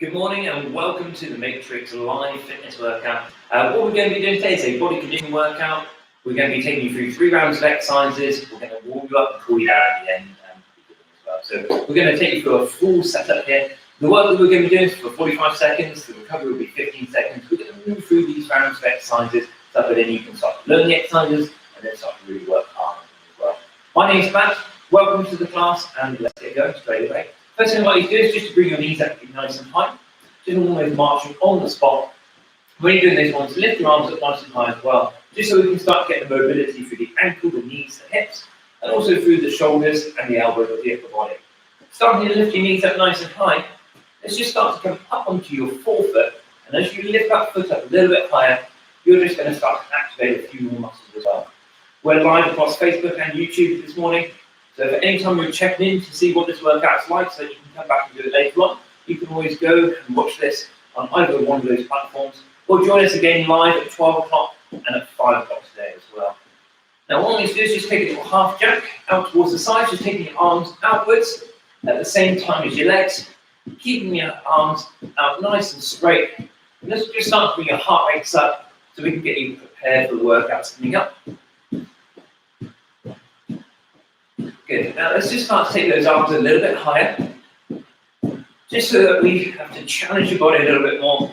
Good morning and welcome to the Matrix Live Fitness Workout. What we're going to be doing today is a body conditioning workout. We're going to be taking you through 3 rounds of exercises. We're going to warm you up and cool you down at the end. So we're going to take you through a full setup here. The work that we're going to be doing is for 45 seconds. The recovery will be 15 seconds. We're going to move through these rounds of exercises so that then you can start to learn the exercises and then start to really work hard as well. My name is Matt. Welcome to the class and let's get going straight away. First thing I'd like you to do is just to bring your knees up nice and high. Just almost marching on the spot. When you're doing this one, lift your arms up nice and high as well, just so we can start to get the mobility through the ankle, the knees, the hips, and also through the shoulders and the elbows of the upper body. Starting to lift your knees up nice and high, let's just start to come up onto your forefoot, and as you lift that foot up a little bit higher, you're just going to start to activate a few more muscles as well. We're live across Facebook and YouTube this morning, so if at any time you're checking in to see what this workout's like so that you can come back and do it later on, you can always go and watch this on either one of those platforms, or join us again live at 12 o'clock and at 5 o'clock today as well. Now what I want you to do is just take a little half jack out towards the side, just taking your arms outwards at the same time as your legs, keeping your arms out nice and straight. And let's just start to bring your heart rates up so we can get you prepared for the workouts coming up. Good. Now let's just start to take those arms a little bit higher, just so that we have to challenge your body a little bit more.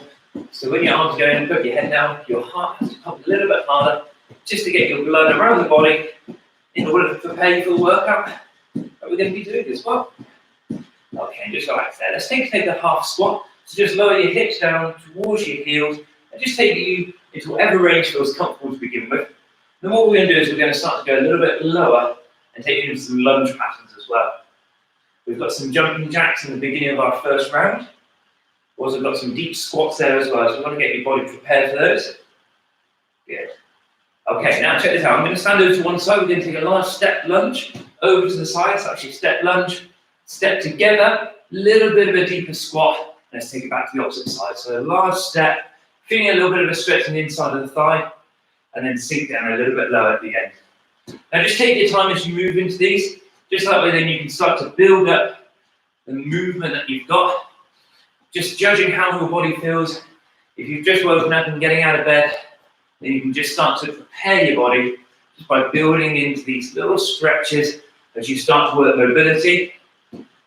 So when your arms go in, put your head down, your heart has to pump a little bit harder, just to get your blood around the body in order to prepare you for the workout that we're going to be doing as well. Okay, just relax there. Let's take a half squat. So just lower your hips down towards your heels and just take you into whatever range feels comfortable to begin with. Then what we're going to do is we're going to start to go a little bit lower and take you into some lunge patterns as well. We've got some jumping jacks in the beginning of our first round. Also got some deep squats there as well, so we want to get your body prepared for those. Good. Okay, now check this out. I'm going to stand over to one side. We're going to take a large step lunge over to the side. So actually step lunge, step together, little bit of a deeper squat. Let's take it back to the opposite side. So a large step, feeling a little bit of a stretch on the inside of the thigh, and then sink down a little bit lower at the end. Now just take your time as you move into these. Just that way then you can start to build up the movement that you've got. Just judging how your body feels. If you've just woken up and getting out of bed, then you can just start to prepare your body just by building into these little stretches as you start to work mobility,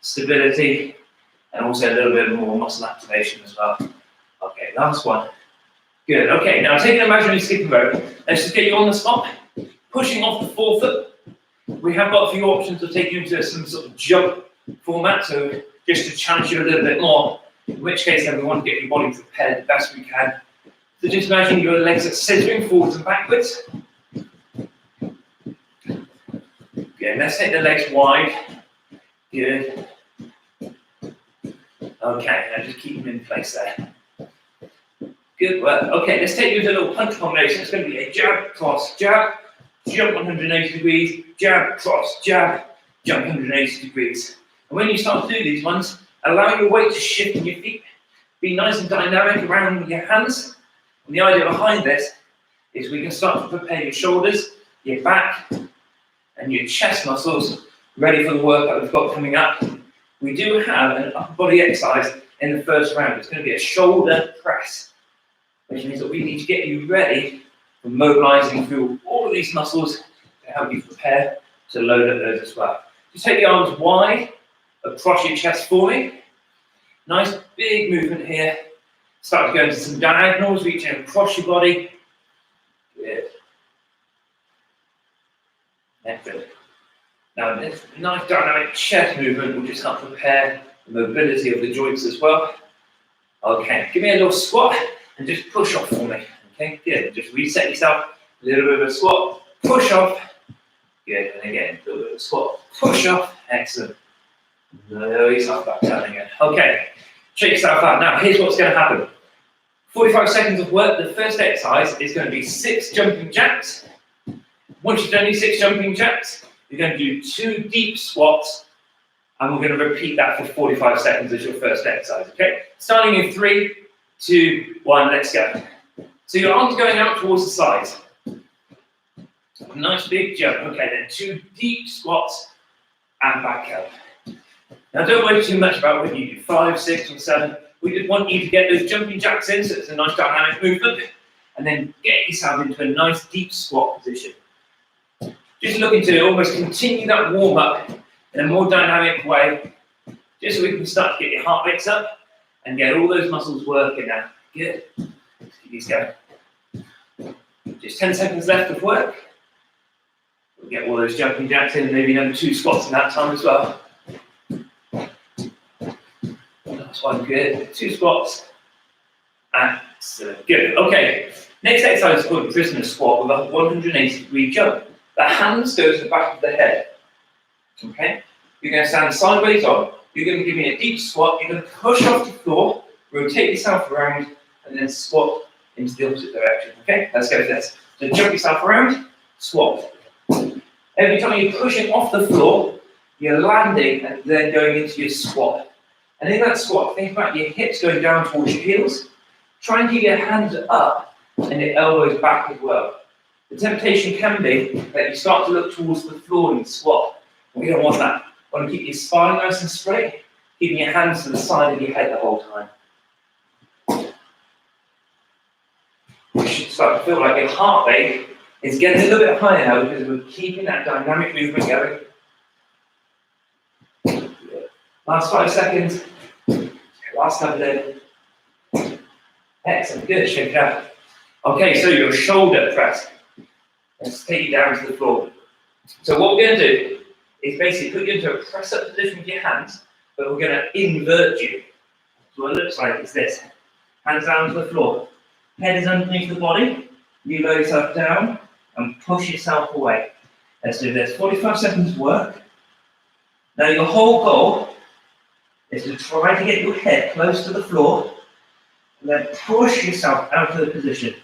stability, and also a little bit more muscle activation as well. Okay, last one. Good, okay, now take an imaginary skipping rope. Let's just get you on the spot, pushing off the forefoot. We have got a few options of taking you into some sort of jump format, so just to challenge you a little bit more, in which case then we want to get your body prepared the best we can. So just imagine your legs are scissoring forwards and backwards. Good, let's take the legs wide. Good. Okay, now just keep them in place there. Good work. Okay, let's take you into a little punch combination. It's going to be a jab, cross, jab, jump 180 degrees, jab, cross, jab, jump 180 degrees. And when you start to do these ones, allow your weight to shift in your feet. Be nice and dynamic around with your hands. And the idea behind this is we can start to prepare your shoulders, your back, and your chest muscles ready for the work that we've got coming up. We do have an upper body exercise in the first round. It's going to be a shoulder press, which means that we need to get you ready for mobilizing through all of these muscles to help you prepare to load up those as well. Just take the arms wide across your chest for me. Nice big movement here. Start to go into some diagonals, reaching across your body. Good. Excellent. Now this nice dynamic chest movement will just help prepare the mobility of the joints as well. Okay, give me a little squat and just push off for me. Okay, good. Just reset yourself. A little bit of a squat, push off. Good, and again, a little bit of a squat, push off. Excellent. Lower yourself back down again. Okay, check yourself out. Now, here's what's going to happen. 45 seconds of work. The first exercise is going to be 6 jumping jacks. Once you've done your 6 jumping jacks, you're going to do 2 deep squats, and we're going to repeat that for 45 seconds as your first exercise, okay? Starting in 3, 2, 1, let's go. So your arms going out towards the sides. Nice big jump. Okay, then 2 deep squats and back up. Now don't worry too much about whether you do 5, 6 or 7. we just want you to get those jumping jacks in, so it's a nice dynamic movement, and then get yourself into a nice deep squat position. Just looking to almost continue that warm up in a more dynamic way, just so we can start to get your heart rates up and get all those muscles working now. Good. Let's keep these going. Just 10 seconds left of work. We'll get all those jumping jacks in, maybe another 2 squats in that time as well. That's one, good. 2 squats. Excellent, good. Okay, next exercise is called a prisoner squat with a 180-degree jump. The hands go to the back of the head. Okay, you're going to stand sideways on. You're going to give me a deep squat. You're going to push off the floor, rotate yourself around, and then squat into the opposite direction. Okay, let's go with this. So jump yourself around, squat. Every time you're pushing off the floor, you're landing and then going into your squat. And in that squat, think about your hips going down towards your heels. Try and keep your hands up and your elbows back as well. The temptation can be that you start to look towards the floor in the squat. We don't want that. You want to keep your spine nice and straight, keeping your hands to the side of your head the whole time. You should start to feel like your heart rate is getting a little bit higher now because we're keeping that dynamic movement going. Last 5 seconds. Last couple there. Excellent, good, shake it out. Okay, so your shoulder press. Let's take you down to the floor. So what we're going to do is basically put you into a press-up position with your hands, but we're going to invert you. So what it looks like is this. Hands down to the floor. Head is underneath the body. You lower yourself down and push yourself away. Let's do this. 45 seconds work. Now your whole goal is to try to get your head close to the floor and then push yourself out of the position.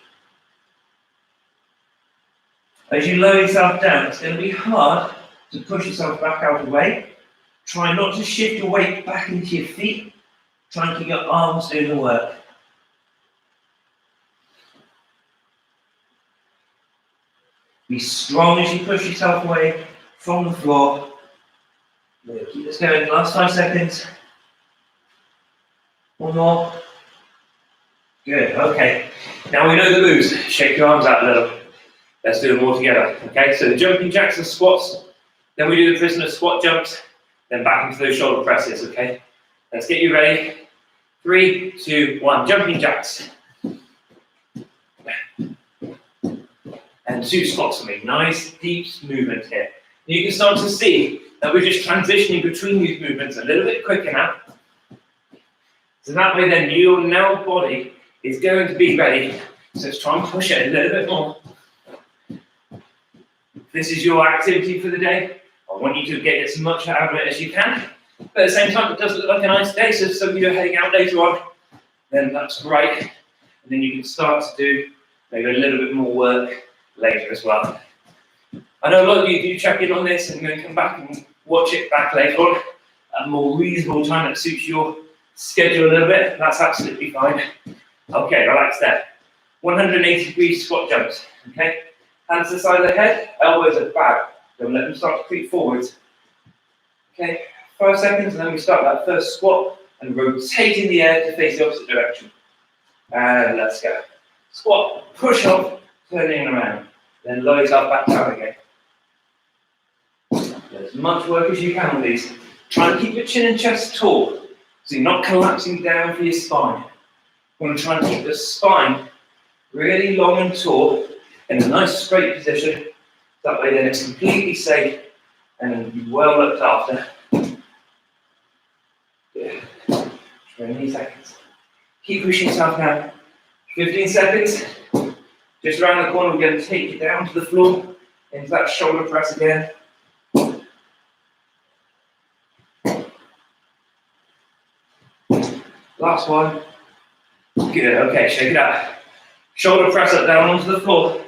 As you lower yourself down, it's going to be hard to push yourself back out of the way. Try not to shift your weight back into your feet. Try and keep your arms doing the work. Be strong as you push yourself away from the floor. Keep this going. Last 5 seconds. One more. Good, okay. Now we know the moves. Shake your arms out a little. Let's do them all together. Okay, so the jumping jacks and squats, then we do the prisoner squat jumps, then back into those shoulder presses, okay? Let's get you ready. 3, 2, 1. Jumping jacks. And 2 squats for me. Nice, deep movement here. You can start to see that we're just transitioning between these movements a little bit quicker now. So that way then your now body is going to be ready. So let's try and push it a little bit more. If this is your activity for the day, I want you to get as much out of it as you can. But at the same time, it does look like a nice day, so if some of you are heading out later on, then that's great. And then you can start to do maybe a little bit more work later as well. I know a lot of you do check in on this and then come back and watch it back later on at a more reasonable time that suits your schedule a little bit. That's absolutely fine. Okay, relax there. 180-degree squat jumps, okay? Hands to the side of the head, elbows at the back. Don't let them start to creep forwards. Okay, 5 seconds, and then we start that first squat and rotate in the air to face the opposite direction. And let's go. Squat, push off, turning around. Then lower yourself back down again. Do as much work as you can with these. Try and keep your chin and chest tall, so you're not collapsing down for your spine. You want to try and keep the spine really long and tall in a nice straight position. That way then it's completely safe and well looked after. Good. 20 seconds. Keep pushing yourself now. 15 seconds. Just around the corner, we're going to take you down to the floor, into that shoulder press again. Last one. Good, okay, shake it out. Shoulder press up down onto the floor.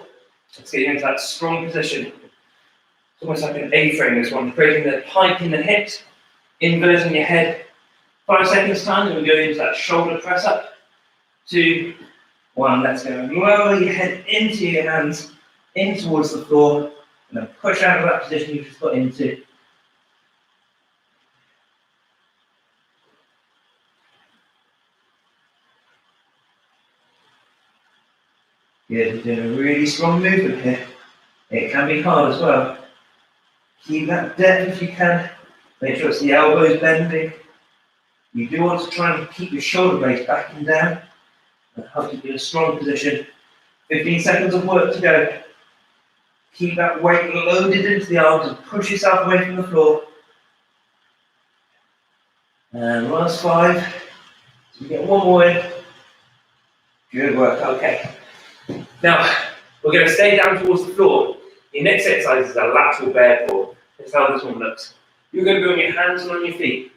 Let's get you into that strong position. It's almost like an A-frame, this one, creating the pike in the hips, inverting your head. 5 seconds time, then we go into that shoulder press up. 2, 1, let's go. Lower your head into your hands, in towards the floor, and then push out of that position you just got into. Good, you're doing a really strong movement here. It can be hard as well. Keep that depth if you can. Make sure it's the elbows bending. You do want to try and keep your shoulder blades back and down. And help you in a strong position. 15 seconds of work to go. Keep that weight loaded into the arms and push yourself away from the floor. And last 5. So we get one more in. Good work, okay. Now, we're going to stay down towards the floor. Your next exercise is a lateral bear pull. That's how this one looks. You're going to be on your hands and on your feet.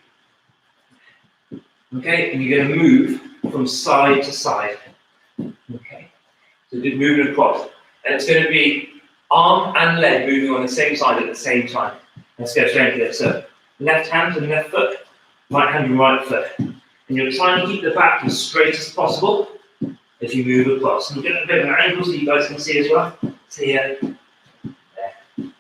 Okay, and you're going to move from side to side. Okay, so just moving across. And it's going to be arm and leg moving on the same side at the same time. Let's go straight into it. So, left hand and left foot, right hand and right foot. And you're trying to keep the back as straight as possible as you move across. And we'll get a bit of an angle so you guys can see as well. So here, there,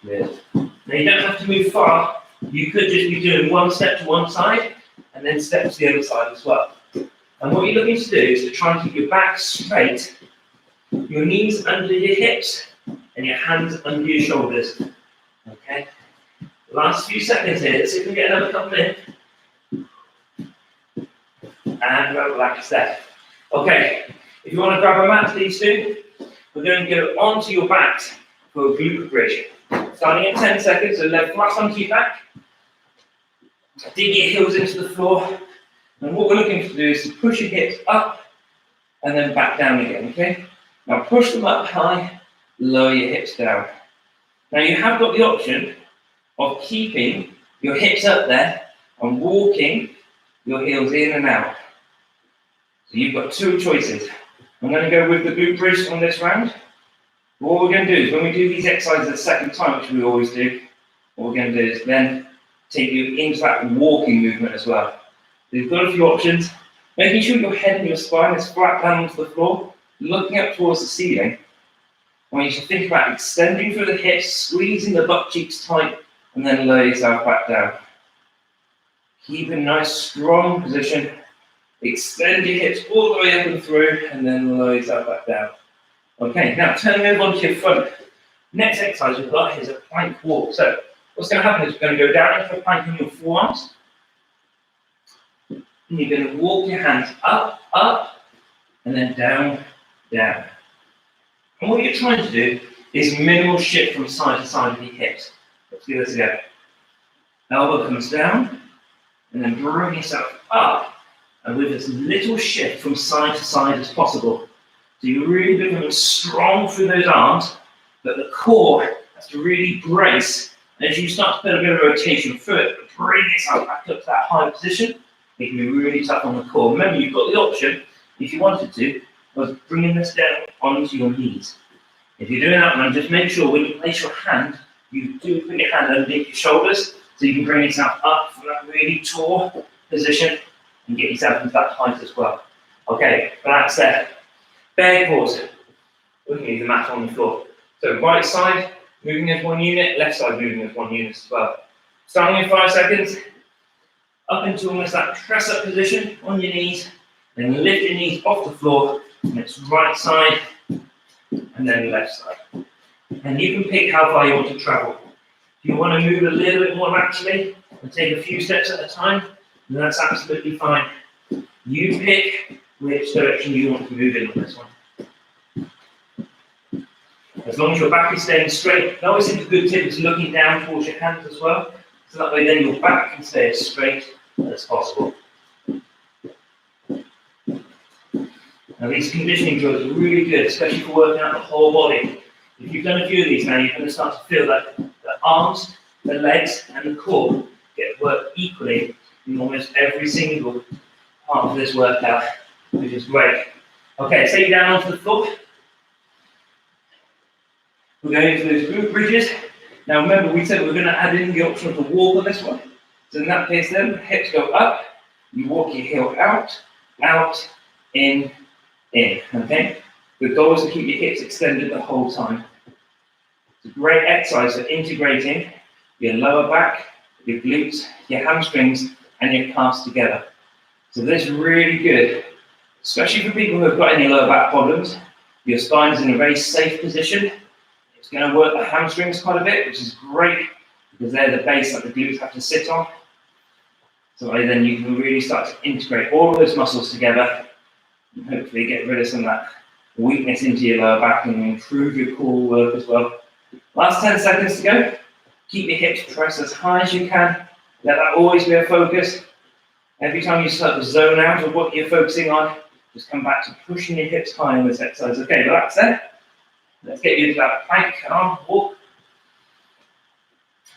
good. Now you don't have to move far. You could just be doing one step to one side and then step to the other side as well. And what you're looking to do is to try and keep your back straight, your knees under your hips, and your hands under your shoulders. Okay? Last few seconds here, let's see if we can get another couple in. And relax there. Okay, if you want to grab a mat, please do. We're going to go onto your backs for a glute bridge. Starting in 10 seconds, so left flat onto your back. Dig your heels into the floor. And what we're looking to do is to push your hips up and then back down again, okay? Now push them up high, lower your hips down. Now you have got the option of keeping your hips up there and walking your heels in and out. So you've got 2 choices. I'm going to go with the glute bridge on this round. What we're going to do is when we do these exercises the second time, which we always do, what we're going to do is then take you into that walking movement as well. So you've got a few options. Making sure your head and your spine is flat down onto the floor, looking up towards the ceiling. I want you to think about extending through the hips, squeezing the butt cheeks tight, and then lower yourself back down. Keep a nice strong position. Extend your hips all the way up and through, and then lower yourself back down. Okay, now turning over onto your front. Next exercise we've got is a plank walk. So what's going to happen is we're going to go down into a plank on your forearms. And you're going to walk your hands up, up, and then down, down. And what you're trying to do is minimal shift from side to side of your hips. Let's do this again. Elbow comes down, and then bring yourself up, and with as little shift from side to side as possible. So you're really becoming strong through those arms, but the core has to really brace. As you start to put a bit of rotation through it, bring yourself back up to that high position. It can be really tough on the core. Remember, you've got the option, if you wanted to, of bringing this down onto your knees. If you're doing that one, just make sure when you place your hand, you do put your hand underneath your shoulders, so you can bring yourself up from that really tall position and get yourself into that height as well. Okay, relax there. Bear pause. We can leave the mat on the floor. So right side, moving as one unit, left side moving as one unit as well. Starting in 5 seconds, up into almost that press up position on your knees, then lift your knees off the floor, and it's right side, and then left side. And you can pick how far you want to travel. If you want to move a little bit more naturally, and take a few steps at a time, then that's absolutely fine. You pick which direction you want to move in on this one. As long as your back is staying straight. I always think a good tip is looking down towards your hands as well, so that way then your back can stay as straight as possible. Now these conditioning drills are really good, especially for working out the whole body. If you've done a few of these now, you're going to start to feel that the arms, the legs, and the core get worked equally in almost every single part of this workout, which is great. Okay, so you're down onto the floor. We're going into those glute bridges. Now remember, we said we're going to add in the option of the walk on this one. So in that case then, hips go up, you walk your heel out, out, in, okay? The goal is to keep your hips extended the whole time. It's a great exercise for integrating your lower back, your glutes, your hamstrings, and your calves together. So this is really good, especially for people who have got any lower back problems. Your spine's in a very safe position. It's going to work the hamstrings quite a bit, which is great because they're the base that the glutes have to sit on. So then you can really start to integrate all of those muscles together and hopefully get rid of some of that weakness into your lower back and improve your core work as well. Last 10 seconds to go. Keep your hips pressed as high as you can. Let that always be a focus. Every time you start to zone out of what you're focusing on, just come back to pushing your hips high in this exercise. Okay, relax there. Let's get you into that plank arm walk.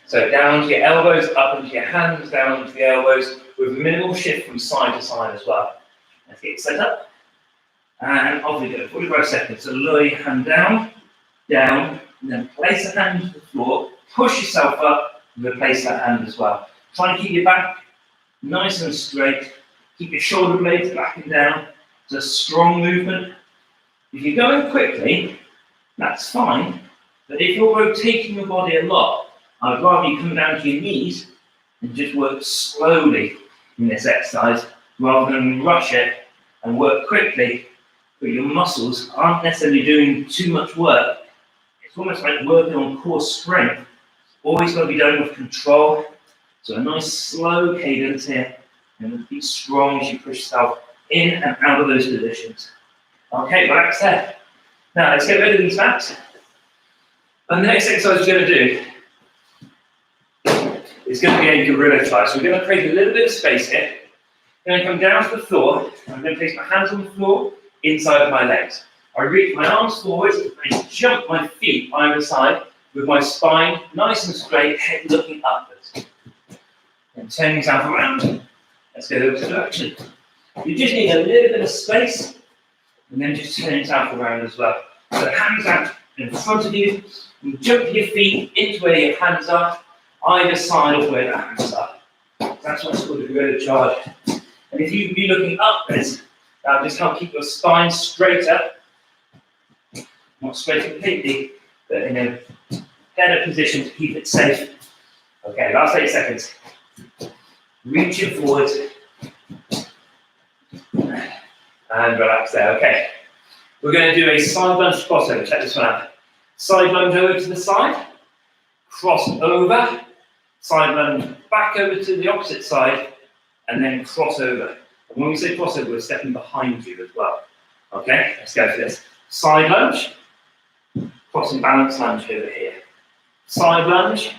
So down to your elbows, up into your hands, down into the elbows, with minimal shift from side to side as well. Let's get set up. And off we go, 45 seconds. So lower your hand down, and then place the hand to the floor, push yourself up, and replace that hand as well. Try to keep your back nice and straight. Keep your shoulder blades back and down. It's a strong movement. If you're going quickly, that's fine. But if you're rotating your body a lot, I'd rather you come down to your knees and just work slowly in this exercise rather than rush it and work quickly, but your muscles aren't necessarily doing too much work. It's almost like working on core strength. Always got to be done with control. So a nice slow cadence here, and be strong as you push yourself in and out of those positions. Okay, relax there. Now let's get rid of these mats. And the next exercise we're going to do is going to be a gorilla try. So we're going to create a little bit of space here. I'm going to come down to the floor. I'm going to place my hands on the floor inside of my legs. I reach my arms forwards and jump my feet either side with my spine nice and straight, head looking upwards. And turn yourself around. Let's go over to action. You just need a little bit of space and then just turn yourself around as well. So hands out in front of you. You jump your feet into where your hands are, either side of where the hands are. That's what's called a gorilla charge. And if you can be looking upwards, that'll just help keep your spine straighter. Not straight completely, but in a better position to keep it safe. Okay, last 8 seconds. Reach it forward. And relax there, okay. We're going to do a side lunge crossover, check this one out. Side lunge over to the side, cross over, side lunge back over to the opposite side, and then cross over. And when we say crossover, we're stepping behind you as well. Okay, let's go for this. Side lunge, crossing balance lunge over here. Side lunge,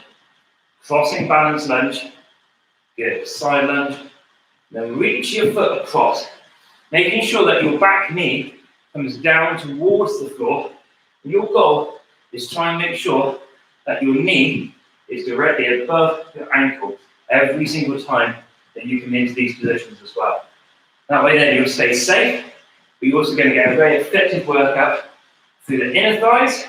crossing balance lunge. Good, side lunge. Then reach your foot across, making sure that your back knee comes down towards the floor. And your goal is try and make sure that your knee is directly above your ankle every single time that you come into these positions as well. That way then you'll stay safe, but you're also going to get a very effective workout through the inner thighs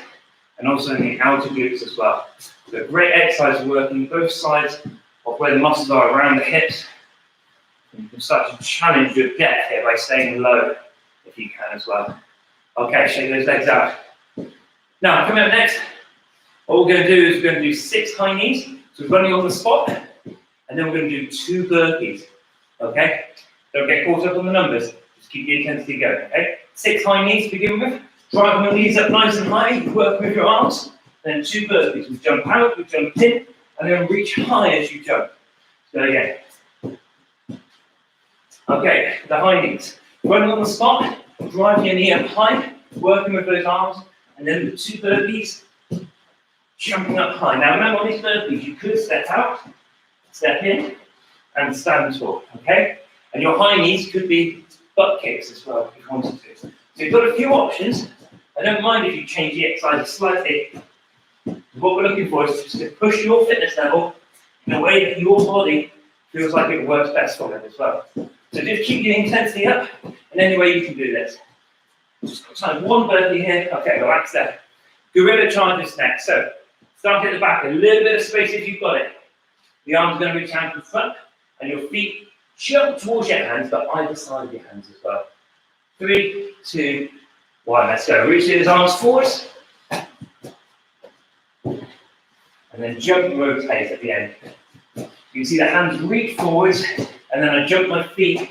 and also in the outer glutes as well. So a great exercise working both sides of where the muscles are around the hips. And you can start to challenge your depth here by staying low if you can as well. Okay, shake those legs out. Now, coming up next, what we're going to do is we're going to do 6 high knees. So we're running on the spot, and then we're going to do 2 burpees. Okay? Don't get caught up on the numbers. Just keep the intensity going. Okay? 6 high knees to begin with. Drive your knees up nice and high. You work with your arms. Then 2 burpees. We jump out, we jump in, and then reach high as you jump. So again. Okay, the high knees. Running on the spot, drive your knee up high, working with those arms, and then the 2 burpees, jumping up high. Now remember on these burpees, you could step out, step in, and stand tall, okay? And your high knees could be butt kicks as well, if you wanted to. So you've got a few options. I don't mind if you change the exercise slightly. What we're looking for is just to push your fitness level in a way that your body feels like it works best for it as well. So just keep your intensity up in any way you can do this. Just time 1 burpee here. Okay, relax there. Gorilla charge is next. So start at the back, a little bit of space if you've got it. The arms are going to reach out to the front, and your feet jump towards your hands, but either side of your hands as well. 3, 2, 1. Let's go. Reach those arms forwards. And then jump and rotate at the end. You can see the hands reach forwards, and then I jump my feet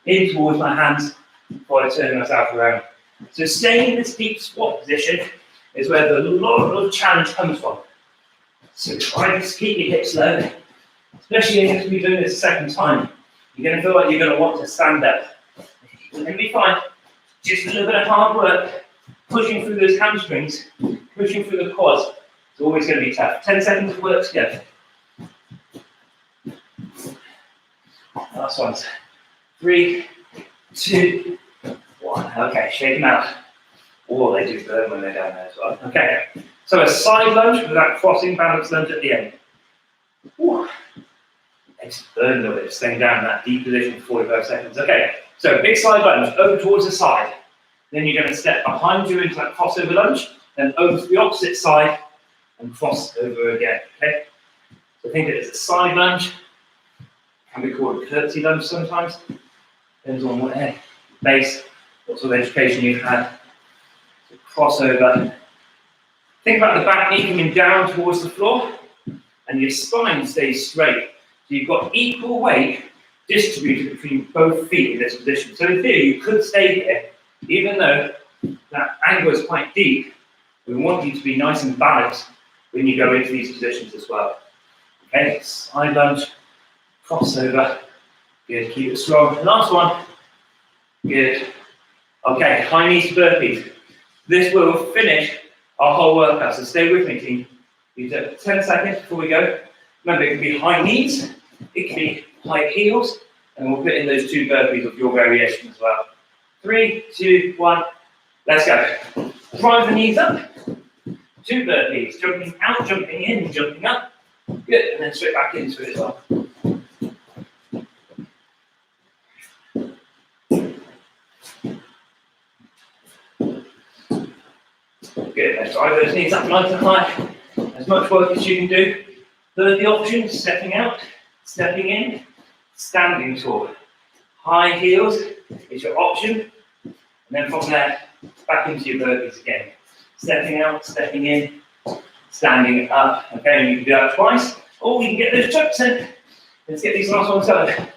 in towards my hands before I turn myself around So staying in this deep squat position is where the lot of challenge comes from. So try to keep your hips low, especially if you're doing this a second time. You're going to feel like you're going to want to stand up. It's going to be fine. Just a little bit of hard work, pushing through those hamstrings, pushing through the quads. It's always going to be tough. 10 seconds of work together. Last ones. 3, 2, 1. Okay, shake them out. Oh, they do burn when they're down there as well. Okay, so a side lunge with that crossing balance lunge at the end. Ooh. It's burn a little bit, staying down in that deep position for 45 seconds. Okay, so big side lunge, over towards the side. Then you're going to step behind you into that crossover lunge, then over to the opposite side and cross over again. Okay, so think of it as a side lunge. Can be called a curtsy lunge sometimes. Depends on what base, what sort of education you've had. So crossover. Think about the back knee coming down towards the floor, and your spine stays straight. So you've got equal weight distributed between both feet in this position. So in theory, you could stay here, even though that angle is quite deep. We want you to be nice and balanced when you go into these positions as well. Okay, side lunge, crossover. Good, keep it strong. Last one. Good. Okay, high knees burpees. This will finish our whole workout, so stay with me, team. You do 10 seconds before we go. Remember, it can be high knees, it can be high heels, and we'll put in those 2 burpees of your variation as well. 3, 2, 1, let's go. Drive the knees up. 2 burpees, jumping out, jumping in, jumping up. Good, and then straight back into it as well. Good, let's drive those knees up nice and high. As much work as you can do. Third option, stepping out, stepping in, standing tall. High heels is your option. And then from there, back into your burpees again. Stepping out, stepping in, standing up. Okay, and you can do that twice. Or you can get those chucks in. Let's get these last ones done.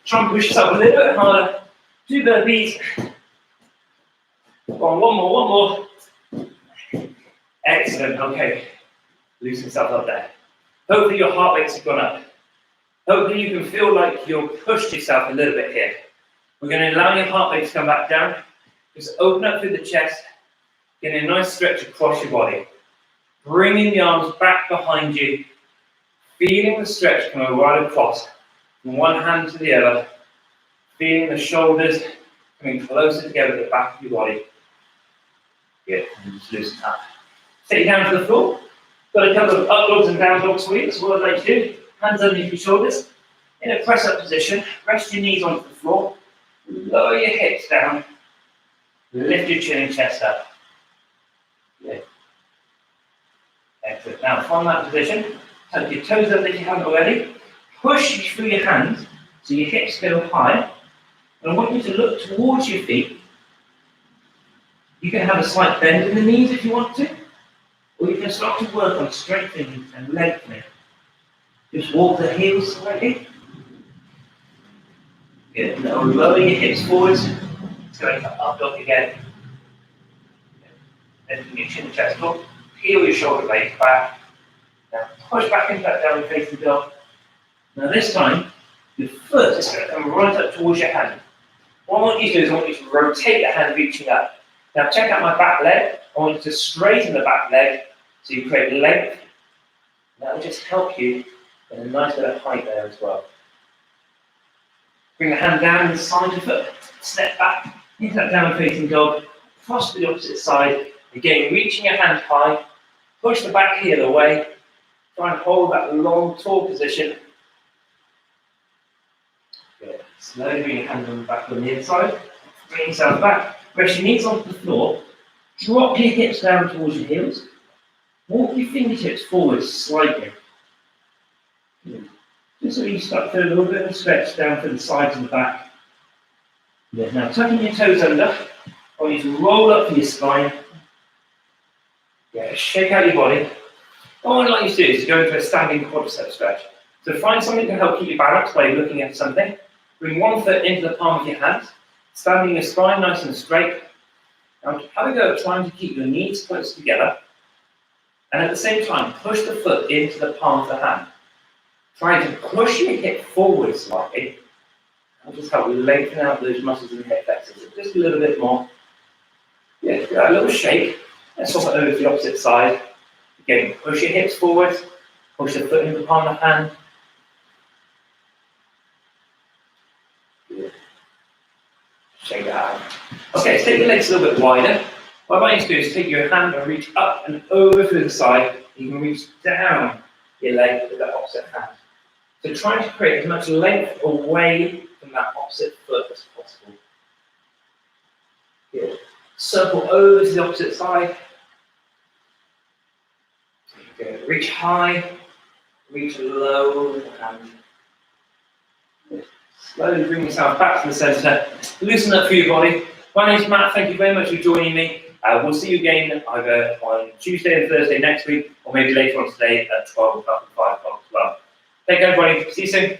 Try and push yourself a little bit harder. 2 burpees. One more. Excellent, okay. Loosen yourself up there. Hopefully your heart rates have gone up. Hopefully you can feel like you've pushed yourself a little bit here. We're going to allow your heart rate to come back down. Just open up through the chest. Get a nice stretch across your body. Bringing the arms back behind you. Feeling the stretch coming right across. From one hand to the other. Feeling the shoulders coming closer together at the back of your body. Good, and just loosen up. Take it down to the floor. Got a couple of up dogs and down dogs for you. So what I'd like to do, hands underneath your shoulders. In a press up position, rest your knees onto the floor. Lower your hips down. Lift your chin and chest up. Good. Excellent. Now from that position, tuck your toes up if you haven't already. Push through your hands so your hips go high. And I want you to look towards your feet. You can have a slight bend in the knees if you want to. Or you can start to work on strengthening and lengthening. Just walk the heels slightly. Good. Now lower your hips forwards. It's going to up dog again. Lifting your chin and chest up. Peel your shoulder blades back. Now push back into that downward facing dog. Now this time, your foot is going to come right up towards your hand. What I want you to do is I want you to rotate the hand reaching up. Now check out my back leg. I want you to straighten the back leg so you create length. That will just help you get a nice bit of height there as well. Bring the hand down inside your foot. Step back into that downward facing dog. Cross to the opposite side. Again, reaching your hand high. Push the back heel away. Try and hold that long, tall position. Good. Slowly bring your hand on the back on the inside. Bring yourself back. Press your knees onto the floor. Drop your hips down towards your heels. Walk your fingertips forward slightly. Good. Just so you start to feel a little bit of a stretch down to the sides and the back. Good. Now tucking your toes under. I want you to roll up for your spine. Yeah, shake out your body. What I'd like you to do is to go into a standing quadricep stretch. So find something to help keep you balanced by looking at something. Bring one foot into the palm of your hand. Standing your spine nice and straight. Now, have a go at trying to keep your knees close together, and at the same time, push the foot into the palm of the hand. Try to push your hip forward slightly. That'll just help you lengthen out those muscles in the hip flexors. So just a little bit more. Yeah, give that a little shake. Let's swap it over to the opposite side. Again, push your hips forward. Push the foot into the palm of the hand. Good. Shake that out. Okay, take your legs a little bit wider. What I want you to do is take your hand and reach up and over to the side. You can reach down your leg with that opposite hand. So try to create as much length away from that opposite foot as possible. Good. Circle over to the opposite side. Good. Reach high, reach low with the hand. Good. Slowly bring yourself back to the centre. Loosen up through your body. My name's Matt. Thank you very much for joining me. We'll see you again either on Tuesday and Thursday next week, or maybe later on today at 12 o'clock and 5 o'clock as well. Thank you, everybody. See you soon.